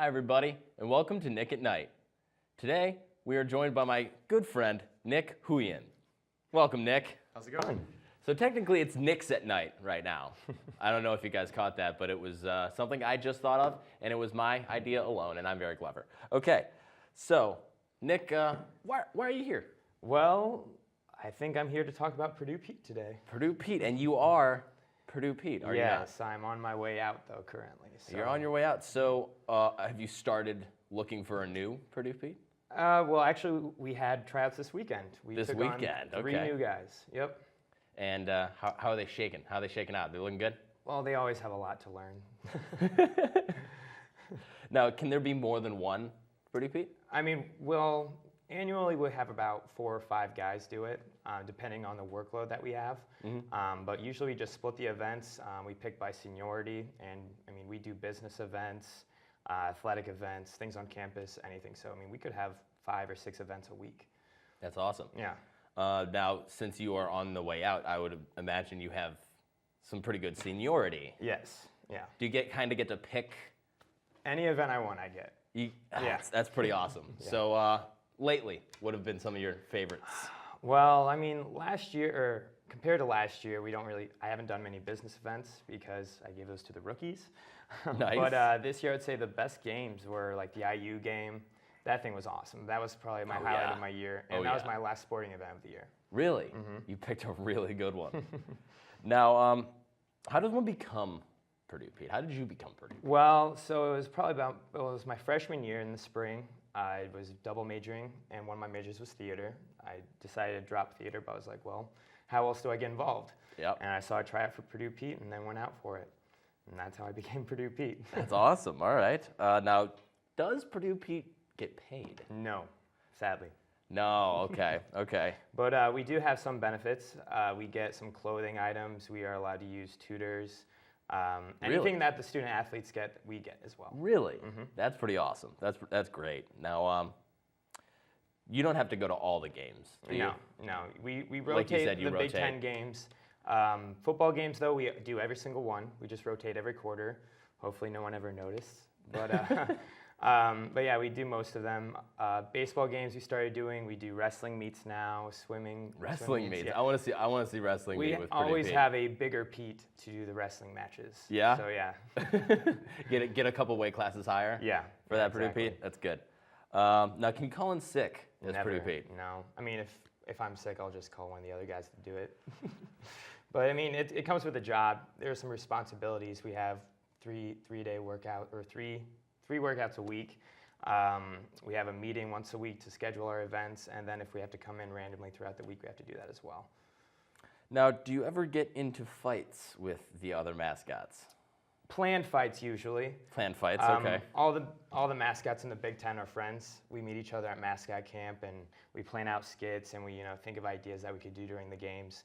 Hi, everybody, and welcome to Nick at Night. Today, we are joined by my good friend, Nick Huyen. Welcome, Nick. How's it going? So technically, it's Nick's at Night right now. I don't know if you guys caught that, but it was something I just thought of, and it was my idea alone, and I'm very clever. Okay, so Nick, why are you here? Well, I think I'm here to talk about Purdue Pete today. Purdue Pete, and you are Purdue Pete, are you not? Yes, I'm on my way out though currently. So. You're on your way out. So have you started looking for a new Purdue Pete? Well, actually, we had tryouts this weekend. We This took weekend, on three okay. new guys. Yep. And how are they shaking? How are they shaking out? They looking good? Well, they always have a lot to learn. Now, can there be more than one Purdue Pete? I mean, well, annually we have about 4 or 5 guys do it, depending on the workload that we have. But usually we just split the events. We pick by seniority, and I mean, we do business events, athletic events, things on campus, anything. So I mean, we could have 5 or 6 events a week. That's awesome. Yeah. Now, since you are on the way out, I would imagine you have some pretty good seniority. Yes. Yeah. Do you get to pick? Any event I want, I get. Yeah. That's pretty awesome. Yeah. So lately, what have been some of your favorites? Well, I mean, last year, or compared to last year, I haven't done many business events because I gave those to the rookies. Nice. But this year, I'd say the best games were like the IU game. That thing was awesome. That was probably my highlight yeah. of my year. And that was my last sporting event of the year. Really? You picked a really good one. Now, how does one become Purdue Pete? How did you become Purdue Pete? Well, so it was my freshman year in the spring. I was double majoring, and one of my majors was theater. I decided to drop theater, but I was like, well, how else do I get involved? Yep. And I saw a tryout for Purdue Pete, and then went out for it. And that's how I became Purdue Pete. That's awesome. All right. Now, does Purdue Pete get paid? No, sadly. No. Okay. Okay. But we do have some benefits. We get some clothing items. We are allowed to use tutors. Anything Really? that the student athletes get, we get as well. Really? That's pretty awesome. That's great. Now, you don't have to go to all the games, do you? No. We Like you rotate said, you the Big rotate. Ten games. Football games, though, we do every single one. We just rotate every quarter. Hopefully no one ever noticed. But yeah, we do most of them. Baseball games we started doing. We do wrestling meets now, swimming. Wrestling meets. Yeah. I want to see wrestling We meet with Purdue always Pete. have a bigger Pete to do the wrestling matches. Yeah? So yeah. get a couple weight classes higher. Yeah. For that exactly. Purdue Pete. That's good. Now, can you call in sick as Never. Purdue Pete? No. I mean, if I'm sick, I'll just call one of the other guys to do it. But I mean, it comes with the job. There are some responsibilities. We have three-day workout, or three workouts a week. We have a meeting once a week to schedule our events, and then if we have to come in randomly throughout the week, we have to do that as well. Now, do you ever get into fights with the other mascots? Planned fights usually. Planned fights, okay. All the mascots in the Big Ten are friends. We meet each other at mascot camp, and we plan out skits, and we think of ideas that we could do during the games.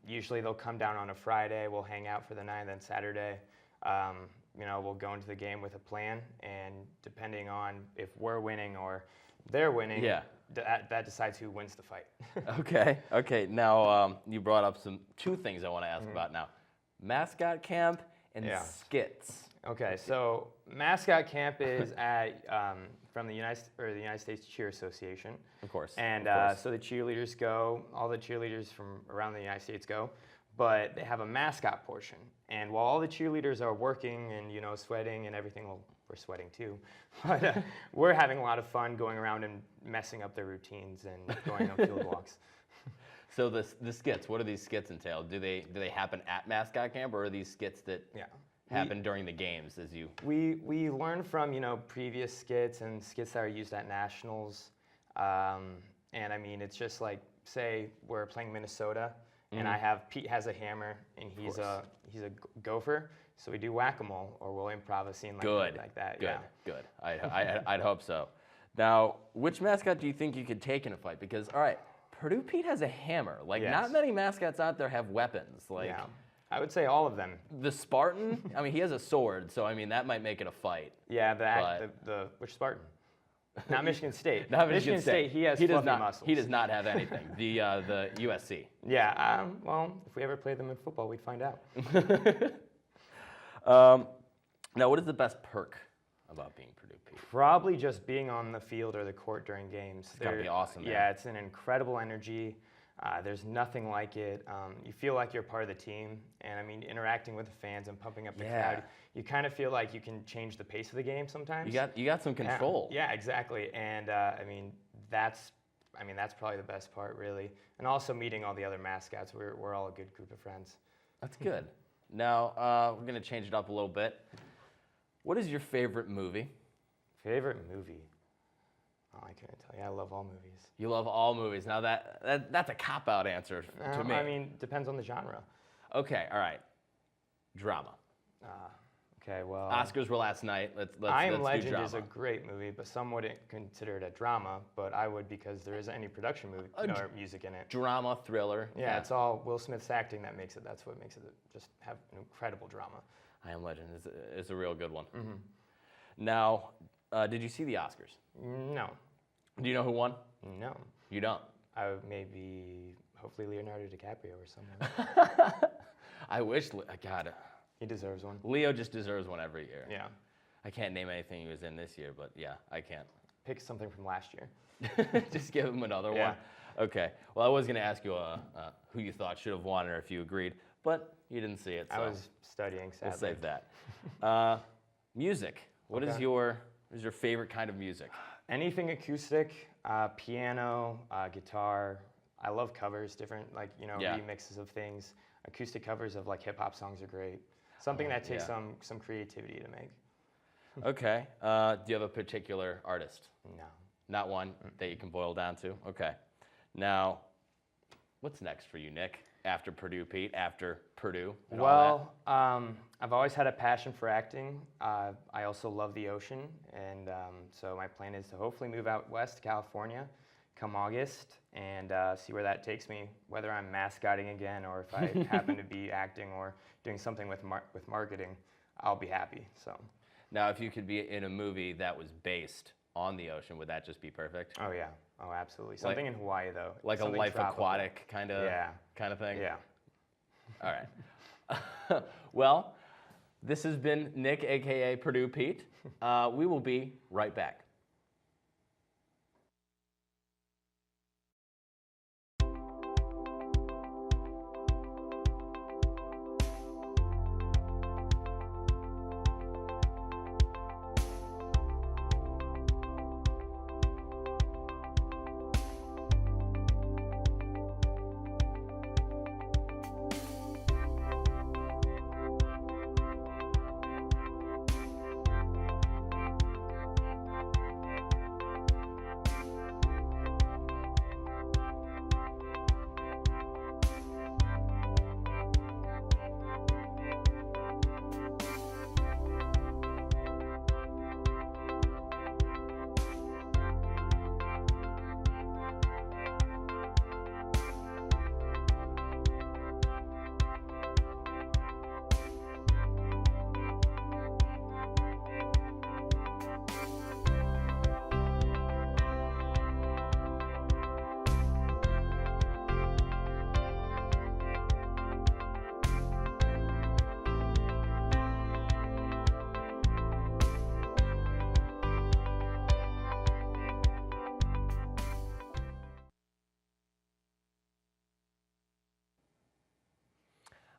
Usually they'll come down on a Friday. We'll hang out for the night, and then Saturday, we'll go into the game with a plan, and depending on if we're winning or they're winning, that decides who wins the fight. Okay. Now, you brought up two things I want to ask about now. Mascot camp and skits. Okay, so mascot camp is at from the United States Cheer Association. Of course. And of course. so the cheerleaders go, all the cheerleaders from around the United States go, but they have a mascot portion. And while all the cheerleaders are working and sweating and everything, well, we're sweating too, but we're having a lot of fun going around and messing up their routines and going on field walks. So the skits, what do these skits entail? Do they happen at mascot camp, or are these skits that happen during the games as you? We learn from previous skits and skits that are used at nationals, and I mean it's just like, say we're playing Minnesota, and Pete has a hammer and he's a gopher, so we do whack-a-mole, or we'll improv a scene like that. Good. I'd hope so. Now, which mascot do you think you could take in a fight? Because all right, Purdue Pete has a hammer. Not many mascots out there have weapons. I would say all of them. The Spartan, I mean, he has a sword, so I mean that might make it a fight. Yeah, which Spartan? Not Michigan State. Not Michigan State. He has fluffy muscles. He does not have anything. The USC. Yeah. Well, if we ever played them in football, we'd find out. Now, what is the best perk about being Purdue Pete? Probably just being on the field or the court during games. It's gotta be awesome, man. Yeah, it's an incredible energy. There's nothing like it. You feel like you're part of the team, and I mean, interacting with the fans and pumping up the crowd. You kind of feel like you can change the pace of the game sometimes. You got some control. Yeah, exactly. And I mean, that's probably the best part, really. And also meeting all the other mascots. We're all a good group of friends. That's good. Now we're gonna change it up a little bit. What is your favorite movie? Favorite movie? Oh, I couldn't tell you. I love all movies. You love all movies. Now that's a cop-out answer to me. I mean, depends on the genre. Okay, all right. Drama. Okay, well. Oscars were last night. Let's I Am do Legend drama. is a great movie, but some wouldn't consider it a drama, but I would because there isn't any production or music in it. Drama, thriller. Yeah, it's all Will Smith's acting that makes it. That's what makes it just have an incredible drama. I Am Legend is a real good one. Mm-hmm. Now, did you see the Oscars? No. Do you know who won? No. You don't? Hopefully Leonardo DiCaprio or someone. I wish, God. He deserves one. Leo just deserves one every year. Yeah. I can't name anything he was in this year, but yeah, I can't. Pick something from last year. Just give him another one. Okay. Well, I was going to ask you who you thought should have won or if you agreed, but you didn't see it. So I was studying, sadly. we'll save that. Music. What is your favorite kind of music? Anything acoustic, piano, guitar. I love covers, different remixes of things. Acoustic covers of like hip hop songs are great. Something that takes some creativity to make. Okay. Do you have a particular artist? No. Not one that you can boil down to? Okay. Now, what's next for you, Nick? After Purdue Pete, after Purdue? Well, I've always had a passion for acting. I also love the ocean, and so my plan is to hopefully move out west to California come August and see where that takes me, whether I'm mascotting again or if I happen to be acting or doing something with marketing, I'll be happy. So. Now, if you could be in a movie that was based on the ocean, would that just be perfect? Oh yeah, oh absolutely. Something in Hawaii though. Like a Life tropical. Aquatic kind of thing? Yeah. All right. Well, this has been Nick, AKA Purdue Pete. We will be right back.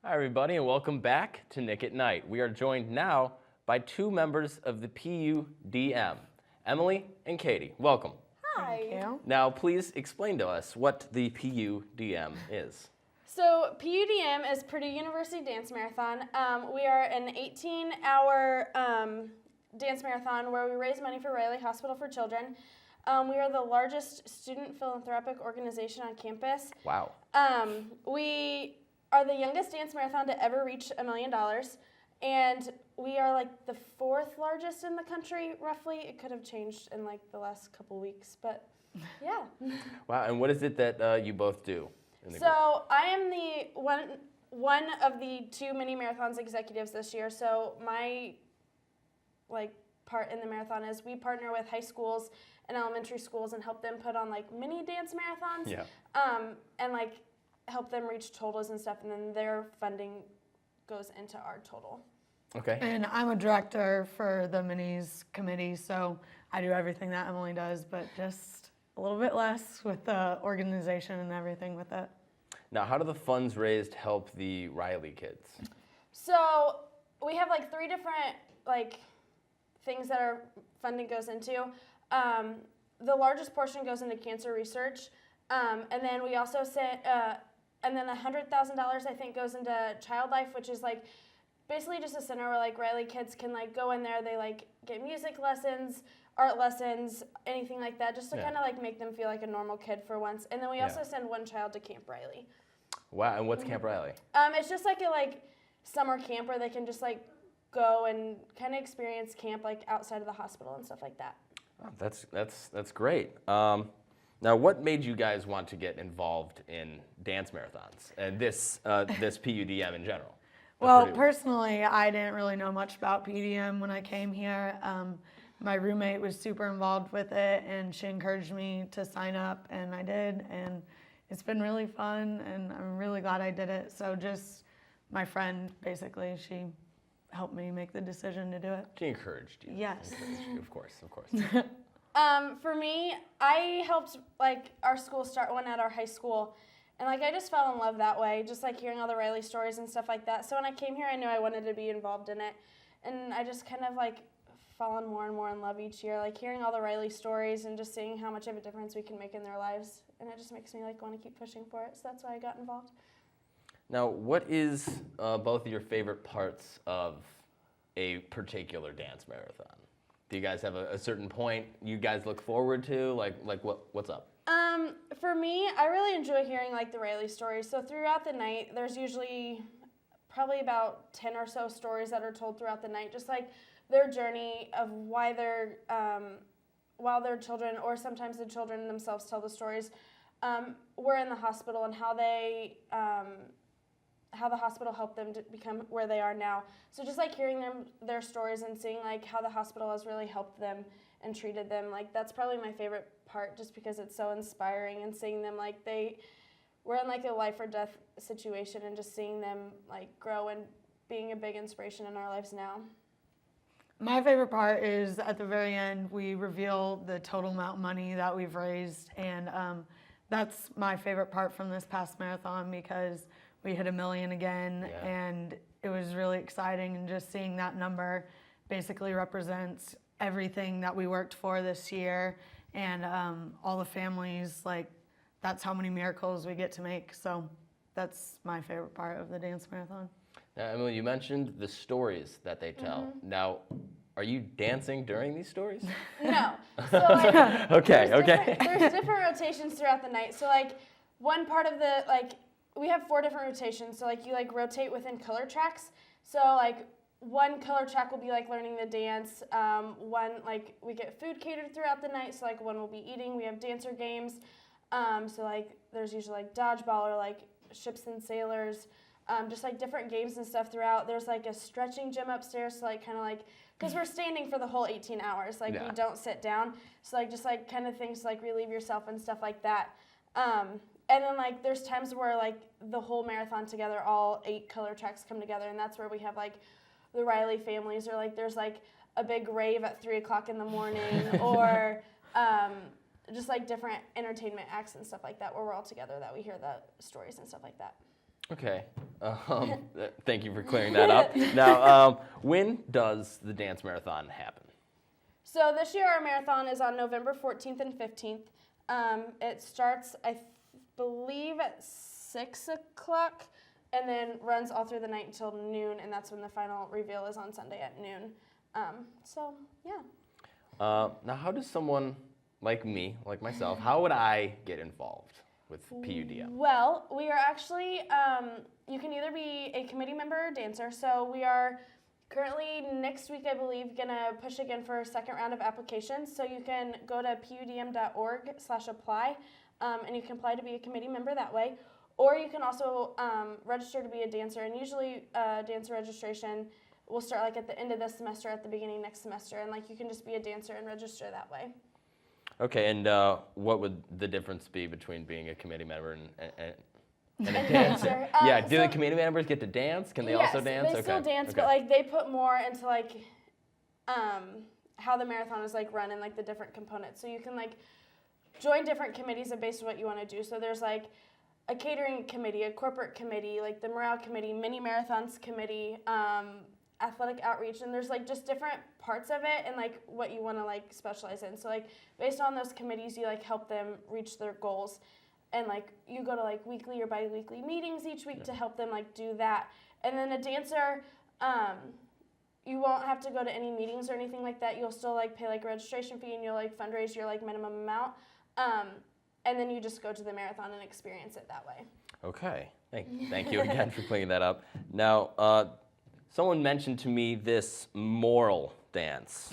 Hi, everybody, and welcome back to Nick at Night. We are joined now by two members of the PUDM, Emily and Katie. Welcome. Hi. Thank you. Now, please explain to us what the PUDM is. So PUDM is Purdue University Dance Marathon. We are an 18-hour dance marathon where we raise money for Riley Hospital for Children. We are the largest student philanthropic organization on campus. Wow. We are the youngest dance marathon to ever reach $1 million, and we are like the fourth largest in the country, roughly. It could have changed in like the last couple weeks, but yeah. Wow, and what is it that you both do? So I am the one of the two mini marathons executives this year. So my part in the marathon is we partner with high schools and elementary schools and help them put on like mini dance marathons. Yeah. And like help them reach totals and stuff, and then their funding goes into our total. Okay. And I'm a director for the Minis committee, so I do everything that Emily does, but just a little bit less with the organization and everything with it. Now, how do the funds raised help the Riley kids? So we have like 3 different like things that our funding goes into. The largest portion goes into cancer research, and then we also sent, and then $100,000 I think goes into Child Life, which is like basically just a center where like Riley kids can like go in there. They like get music lessons, art lessons, anything like that, just to Yeah. kind of like make them feel like a normal kid for once. And then we also send one child to Camp Riley. Wow, and what's Camp Riley? It's just like a like summer camp where they can just like go and kind of experience camp like outside of the hospital and stuff like that. Oh, that's great. Now, what made you guys want to get involved in dance marathons and this PUDM in general? Well, Purdue? personally, I didn't really know much about PDM when I came here. My roommate was super involved with it, and she encouraged me to sign up, and I did, and it's been really fun, and I'm really glad I did it. So just my friend, basically, she helped me make the decision to do it. She encouraged you. Yes. Encouraged you, of course, of course. For me, I helped like our school start one at our high school, and like I just fell in love that way, just like hearing all the Riley stories and stuff like that. So when I came here, I knew I wanted to be involved in it, and I just kind of like fallen more and more in love each year, like hearing all the Riley stories and just seeing how much of a difference we can make in their lives, and it just makes me like want to keep pushing for it. So that's why I got involved. Now, what is both of your favorite parts of a particular dance marathon? Do you guys have a certain point you guys look forward to? Like what's up? For me, I really enjoy hearing like the Riley stories. So throughout the night, there's usually probably about 10 or so stories that are told throughout the night, just like their journey of why they're, while they're children, or sometimes the children themselves tell the stories, were in the hospital and how they, how the hospital helped them to become where they are now. So just like hearing their stories and seeing like how the hospital has really helped them and treated them, like that's probably my favorite part, just because it's so inspiring, and seeing them like they were in like a life or death situation, and just seeing them like grow and being a big inspiration in our lives now. My favorite part is at the very end, we reveal the total amount of money that we've raised, and that's my favorite part from this past marathon, because we hit $1 million again, Yeah. and it was really exciting, and just seeing that number basically represents everything that we worked for this year, and all the families, like that's how many miracles we get to make. So that's my favorite part of the dance marathon. Now, Emily, you mentioned the stories that they tell. Now, are you dancing during these stories? No. So like Okay. there's different rotations throughout the night. So like one part of the like we have 4 different rotations. So like you like rotate within color tracks. So like one color track will be like learning the dance. One like we get food catered throughout the night. So like one will be eating. We have dancer games. So like there's usually like dodgeball or like ships and sailors. Just like different games and stuff throughout. There's like a stretching gym upstairs. So like kind of like, because we're standing for the whole 18 hours. Like Yeah. we don't sit down. So like just like kind of things to like relieve yourself and stuff like that. And then like there's times where like the whole marathon together, all 8 color tracks come together, and that's where we have like the Riley families, or like there's like a big rave at 3 o'clock in the morning, or just like different entertainment acts and stuff like that, where we're all together, that we hear the stories and stuff like that. Okay. Thank you for clearing that up. Now, when does the dance marathon happen? So this year our marathon is on November 14th and 15th. It starts, I believe, at 6 o'clock, and then runs all through the night until noon, and that's when the final reveal is on Sunday at noon. So, yeah. Now, how does someone like me, like myself, how would I get involved with PUDM? Well, we are actually, you can either be a committee member or dancer. So we are currently, next week, I believe, going to push again for a second round of applications. So you can go to pudm.org/apply, and you can apply to be a committee member that way. Or you can also register to be a dancer. And usually dancer registration will start like at the end of this semester, at the beginning next semester. And like you can just be a dancer and register that way. Okay, and what would the difference be between being a committee member and And a dancer. Yeah. Do the so- community members get to dance? Can they yes, also dance? they still dance, but like they put more into like how the marathon is like run and like the different components. So you can like join different committees based on what you want to do. So there's like a catering committee, a corporate committee, like the morale committee, mini marathons committee, athletic outreach, and there's like just different parts of it and like what you want to like specialize in. So like based on those committees, you like help them reach their goals, and like you go to like weekly or bi-weekly meetings each week to help them like do that. And then a dancer, you won't have to go to any meetings or anything like that. You'll still like pay like a registration fee and you'll like fundraise your like minimum amount. And then you just go to the marathon and experience it that way. Okay. Thank you again for cleaning that up. Now, someone mentioned to me this moral dance.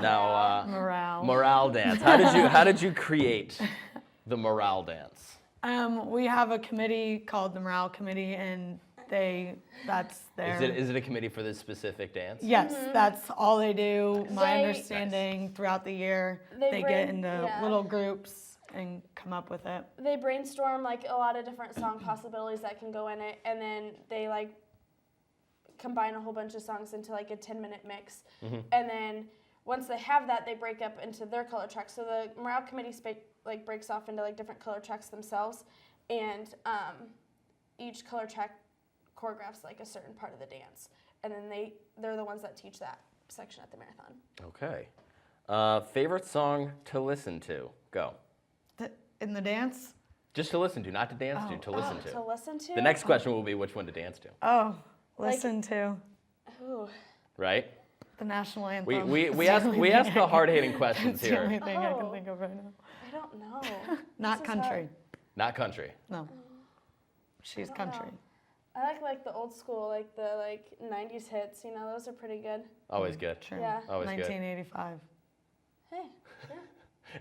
Now, morale dance. How did you create the morale dance? We have a committee called the Morale Committee, and that's their. Is it a committee for this specific dance? Yes, that's all they do. My They- understanding throughout the year, They they bring- get into yeah. little groups and come up with it. They brainstorm like a lot of different song possibilities that can go in it, and then they like combine a whole bunch of songs into like a 10-minute mix. And then once they have that, they break up into their color tracks. So the morale committee like breaks off into like different color tracks themselves, and each color track choreographs like a certain part of the dance, and then they're the ones that teach that section at the marathon. Okay. Favorite song to listen to? Go. In the dance? Just to listen to, not to dance to listen to. To listen to. The next question will be which one to dance to, Oh, listen to Ooh. right? the national anthem. We It's the ask only we thing ask I the can- hard-hitting questions It's the only here. thing I can Oh. think of right now. I don't know. Not This is country. hard. Not country. No. She's don't country. know. I like the old school, like the 90s hits. You know, those are pretty good. Always good. Sure. Yeah. Always good. 1985. Hey.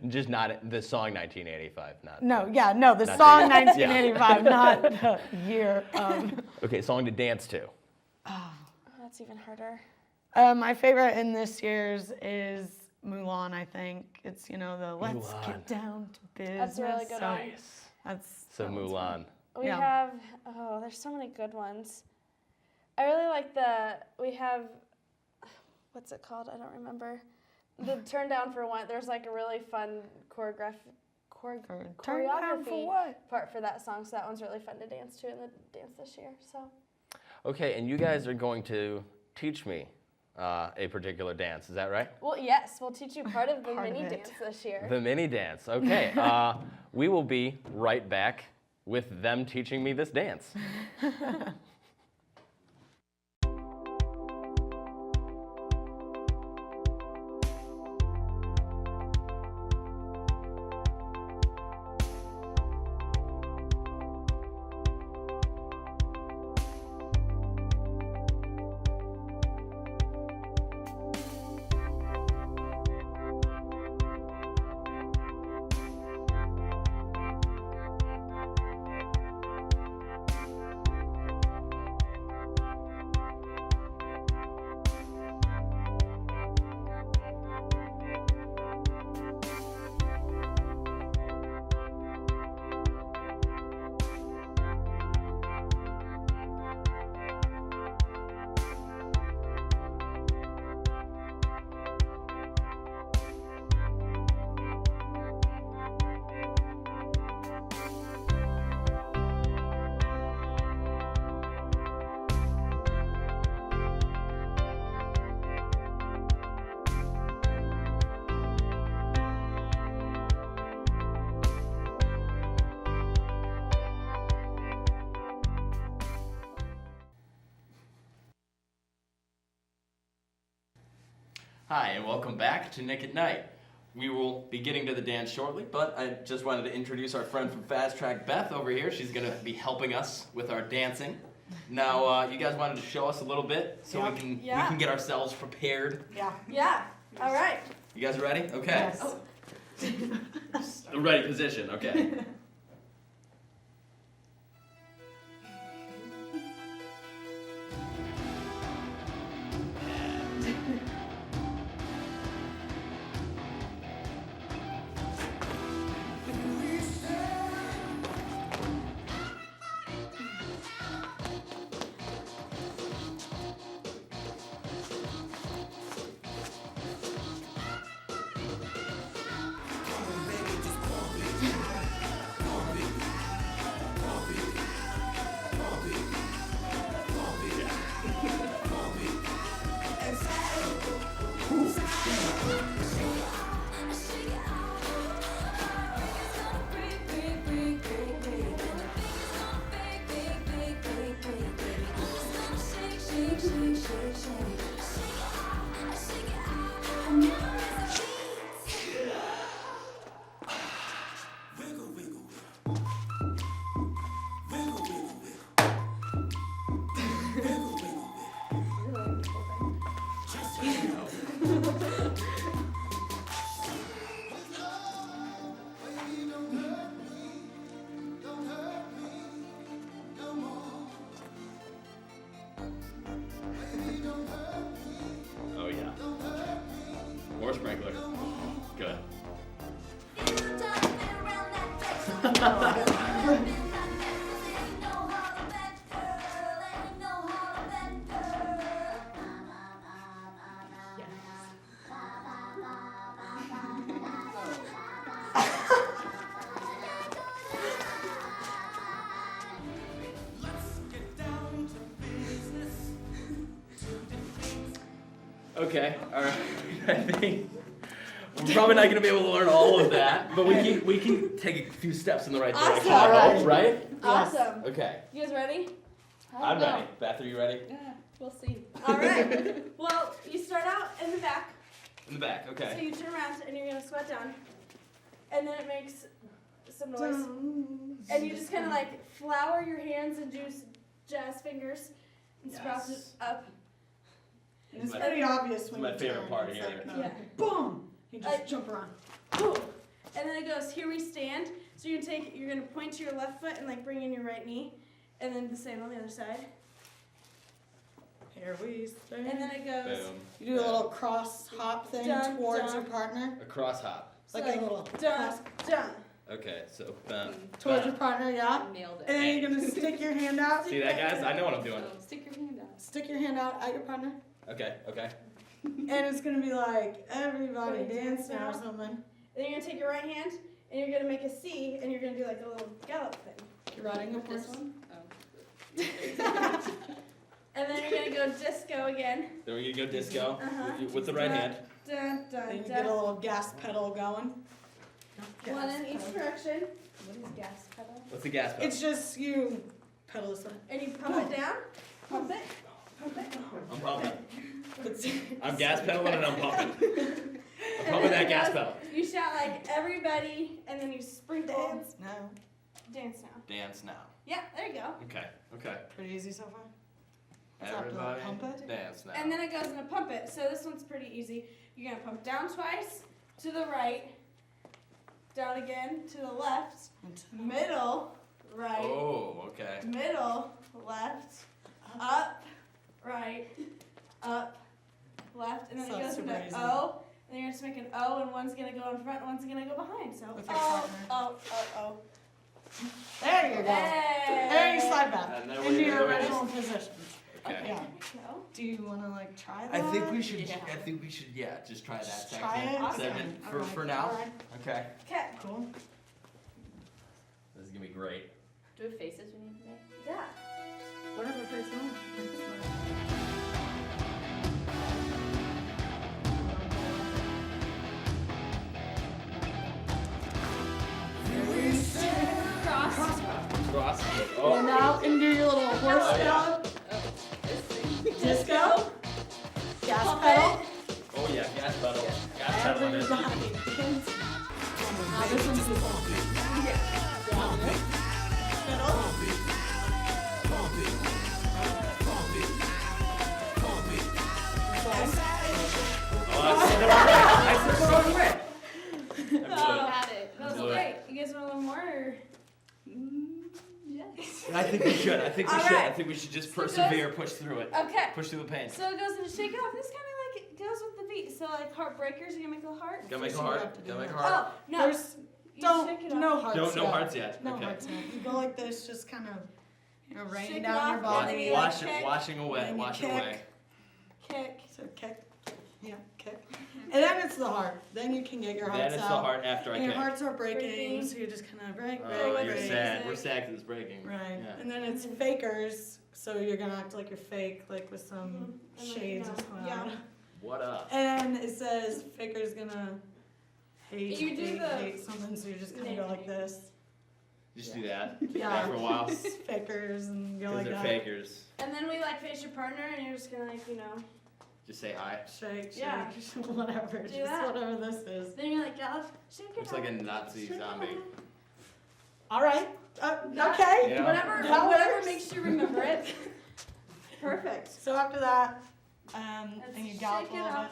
Just not the song 1985. Not. No, yeah, no, the Not song the- 1985, not the year of. Okay, song to dance to. Oh, that's even harder. My favorite in this year's is Mulan, I think. It's, the let's Mulan. get down to business. That's a really good so one. That's So that one's fun. Mulan. We Yeah. have, there's so many good ones. I really like we have, what's it called? I don't remember. The Turn Down for What. There's like a really fun Turn down for choreography what? part for that song. So that one's really fun to dance to in the dance this year. So Okay, and you guys are going to teach me a particular dance. Is that right? well, yes, we'll teach you part of the Part of mini it. dance this year. The mini dance. Okay. We will be right back with them teaching me this dance. Hi, and welcome back to Nick at Night. We will be getting to the dance shortly, but I just wanted to introduce our friend from Fast Track, Beth, over here. She's going to be helping us with our dancing. Now, you guys wanted to show us a little bit so we can get ourselves prepared. Yeah. All right. You guys ready? Okay. Yes. The ready position, okay. Okay, all right. I think we're probably not gonna be able to learn all of that, but we can take a few steps in the right direction. Awesome. I hope, right? Awesome. Okay, You guys ready? I'm ready. Beth, are you ready? Yeah, we'll see. All right. Well, you start out in the back. In the back. So Okay. you turn around and you're gonna squat down, and then it makes some noise, and you just kind of like flour your hands and do jazz fingers and sprout it Yes. up. It's my- pretty obvious it's when my you favorite turn. part It's here. like, Yeah. boom! You just Like- jump around. Boom. And then it goes, here we stand. So you're gonna point to your left foot and like bring in your right knee, and then the same on the other side. Here we stand. And then it goes Boom. You do a little cross hop thing Dun, towards dun. your partner. A cross hop. Like so a little dun, dun. Okay, so towards your partner, yeah. Nailed And it. then you're gonna stick your hand out. See that, guys? I know what I'm doing. So stick your hand out. Stick your hand out at your partner. Okay. Okay. And it's gonna be like everybody Everybody dance now or dance now. something. Then you're gonna take your right hand and you're gonna make a C and you're gonna do like a little gallop thing. You're riding a With this horse. one? And then you're gonna go disco again. Then we're gonna go disco Uh-huh. with the right hand. Dun, Then dun, you get a dun. little gas pedal going. One in Gas each pedal. direction. What is gas pedal? What's the gas pedal? It's just you pedal this way. And you pump it down. Pump it. Pump it. I'm pumping. It's, I'm gas pedaling and I'm pumping. And Pumping then that it gas goes- pedal. You shout like everybody, and then you sprinkle. dance now. Dance now. Dance now. Yeah, there you go. Okay. Okay. Pretty easy so far. It's up to the Everybody pump it. dance now. And then it goes into pump it. So this one's pretty easy. You're gonna pump down twice, to the right, down again, to the left, middle, right, Oh, okay. middle, left, up, right, up, left, and then So it goes super into easy. O. And you're just make an O, and one's gonna go in front, and one's gonna go behind. So With your O, partner. O. There you go. Hey. There you slide back And then we're into gonna your do it. original position. Okay. Yeah. There we go. Do you want to like try that? I think we should. Yeah. I think we should. Yeah, just try that. Just second. try it. Awesome. Seven for Alright, now. alright. Okay. Okay. Cool. This is gonna be great. Do we have faces we need to make? Yeah. Whatever face you want. Cross. Cross. And now can do your little horse Oh, yeah. step, This thing. disco, gas Pump pedal. Oh yeah, gas pedal. Gas pedal. it is. Everybody. Now this one's the bump. Down it. Pedal. Oh, I said the wrong way. I blew Oh. it. Had it. That was Blew it. great. You guys want a little more? Or? Yes. I think we should. I think we All should. I right. think we should just So it goes- persevere, push through it, Okay. push through the pain. So it goes into shake it off. This kind of like it goes with the beat. So like heartbreakers, you gonna make a little heart. Gotta make a First you have heart. to do Gotta make a that. heart. Oh no! First, You don't, shake it off. no hearts No yet. hearts yet. No Okay. hearts yet. You go like this, just kind of, raining Shake it down your off, body. and then you Wash like it, kick. washing away, Then you wash it kick. away. Kick. So kick, yeah, kick. And then it's the heart. Then you can get your Then hearts it's out. the heart after I And your kick. hearts are breaking, Breaking. so you just kind of break, Oh, break, you're break. sad. We're sad because it's breaking. Right. Yeah. And then it's fakers, so you're gonna act like you're fake, like with some Mhm. And like, shades yeah. as well. Yeah. What up? And it says faker's gonna hate, You do the- hate something, so you just kind of go like this. Just do that. Yeah. After a while. Fakers and go Because like they're that. fakers. And then we like face your partner, and you're just gonna like Just say hi. Shake, shake, Yeah. whatever, Do just that. whatever this is. Then you're like yeah, shake it Looks off. like a Nazi Shake it zombie. off. All right. Yeah. Okay. Yeah. Whatever, That whatever works. makes you remember it. Perfect. So after that, Let's and you gallop shake a it little off.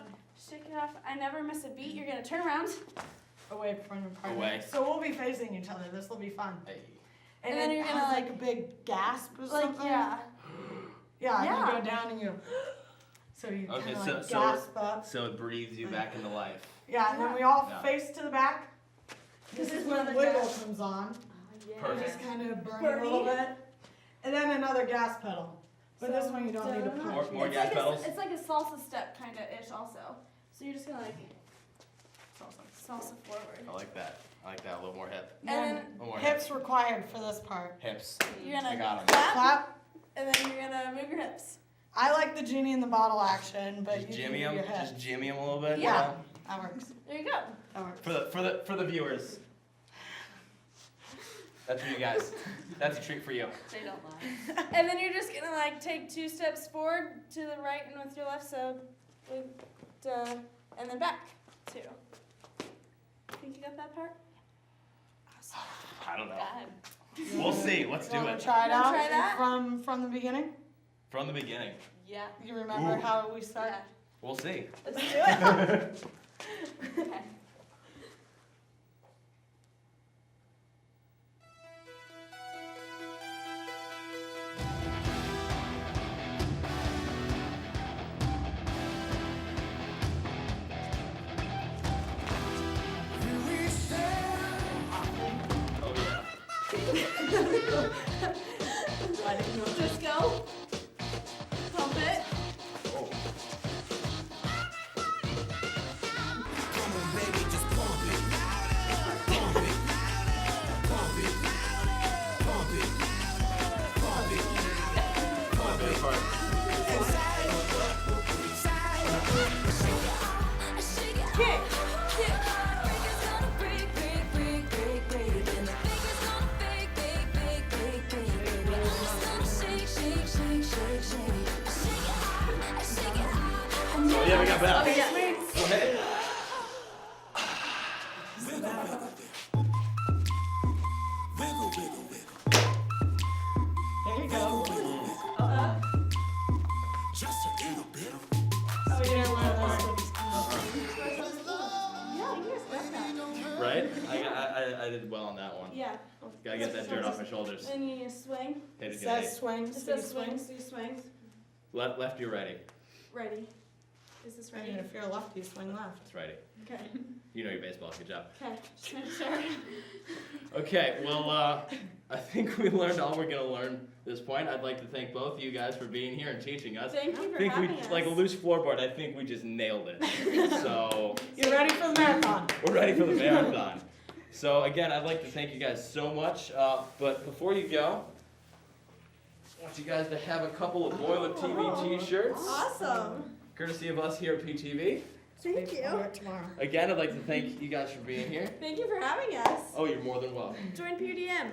Shake it off. I never miss a beat. You're gonna turn around. bit away from your partner. Away. So we'll be facing each other. This will be fun. Hey. And, And then it you're has gonna, like a big gasp or Like something. yeah. Yeah. Yeah. And you go down and you. So you Okay, kind of so- like so- gasp up. So it breathes you back into life. Yeah, and then we all Yeah. face to the back. This This is is when where the the wiggle gasp- comes on. Perfect. Just kind of burn a little bit. And then another gas pedal. But this one you don't need to punch. More gas pedals. It's like a salsa step kind of ish also. So you're just gonna like salsa forward. I like that. A little more hip. And then A little more Hips required for this part. Hips. you're I gonna got 'em. clap, Clap. and then you're gonna move your hips. I like the genie in the bottle action, but Just you jimmy can them. do your Just hips. jimmy them a little bit. Yeah. You know? That works. There you go. That works. For the viewers. That's for you guys. That's a treat for you. They don't lie. And then you're just gonna like take 2 steps forward to the right and with your left, so and then back 2. Think you got that part? I don't know. God. We'll see. Let's do Wanna it. try it Wanna out try that? from the beginning? From the beginning. Yeah. You remember Ooh. how we start? Yeah. We'll see. Let's do it. Okay. Oh yeah. Just go. Pump it. Oh. Kick. Oh yeah, we got that. Oh yeah. Go ahead. There you go. Up. Oh, you didn't learn this. Yeah, you guys got that. Right? I did well on that one. Yeah. Gotta get that dirt off my shoulders. Then you swing. Hit It it, get says it. swings. It so you says swing, so you swing. Left, you're ready. Ready. Is this I ready? mean, if you're a lefty, swing left. That's righty. Okay. You know your baseball. Good job. Okay. Sure. Okay, well, I think we learned all we're gonna learn at this point. I'd like to thank both of you guys for being here and teaching us. Thank you I for think we, having us. like a loose floorboard, I think we just nailed it. So, You're ready for the marathon. we're ready for the marathon. So again, I'd like to thank you guys so much. But before you go, I want you guys to have a couple of Boiler TV t-shirts, Awesome. courtesy of us here at PTV. Thank I'll do you. it tomorrow. Again, I'd like to thank you guys for being here. Thank you for having us. Oh, you're more than welcome. Join PUDM.